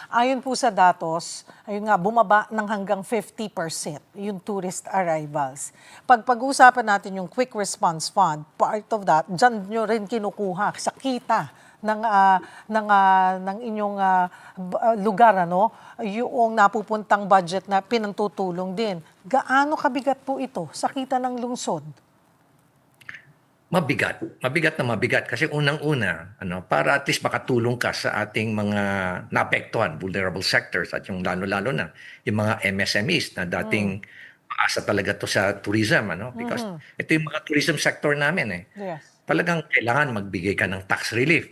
Ayon po sa datos, ayun nga, bumaba ng hanggang 50% yung tourist arrivals. Pag-usapan natin yung Quick Response Fund, part of that, dyan nyo rin kinukuha sa kita ng inyong lugar, ano, yung napupuntang budget na pinantutulong din. Gaano kabigat po ito sa kita ng lungsod? Mabigat. Mabigat na mabigat kasi unang-una, para at least makatulong ka sa ating mga naapektuhan, vulnerable sectors at yung lalo-lalo na yung mga MSMEs na dating maasa talaga to sa tourism, because ito yung mga tourism sector namin eh. Yes. Talagang kailangan magbigay ka ng tax relief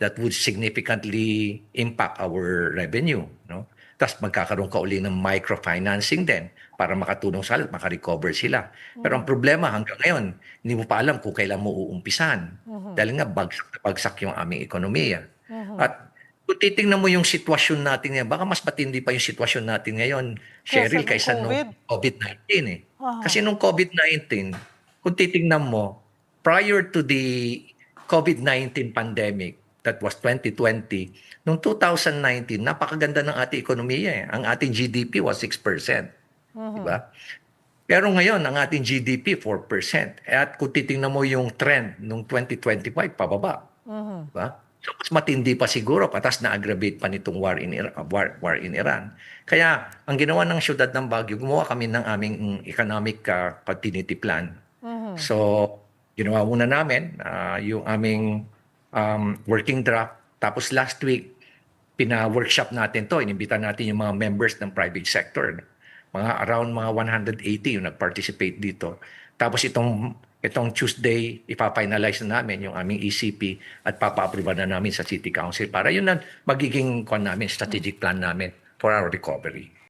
that would significantly impact our revenue, no? Tapos magkakaroon ka uli ng microfinancing din para makatulong sila at makarecover sila. Pero ang problema hanggang ngayon, hindi mo pa alam kung kailan mo uumpisan. Dahil nga bagsak na bagsak yung aming ekonomiya. At kung titingnan mo yung sitwasyon natin ngayon, baka mas matindi pa yung sitwasyon natin ngayon, Kesa Cheryl, nung kaysa nung COVID. COVID-19 eh. Aha. Kasi nung COVID-19, kung titingnan mo, prior to the COVID-19 pandemic, that was 2020, noong 2019, napakaganda ng ating ekonomiya eh. Ang ating GDP was 6%. Di ba? Pero ngayon, ang ating GDP, 4%. At kung titingnan mo yung trend noong 2025, pababa. Di ba? So, mas matindi pa siguro, patas na-aggravate pa nitong war in Iran. Kaya, ang ginawa ng siyudad ng Baguio, gumawa kami ng aming economic continuity plan. So, ginawa muna namin yung aming working draft. Tapos last week, pina-workshop natin to. Inimbita natin yung mga members ng private sector. Around mga 180 yung nag-participate dito. Tapos itong Tuesday, ipafinalize na namin yung aming ECP at papa-approve na namin sa City Council para yun na magiging strategic plan namin for our recovery.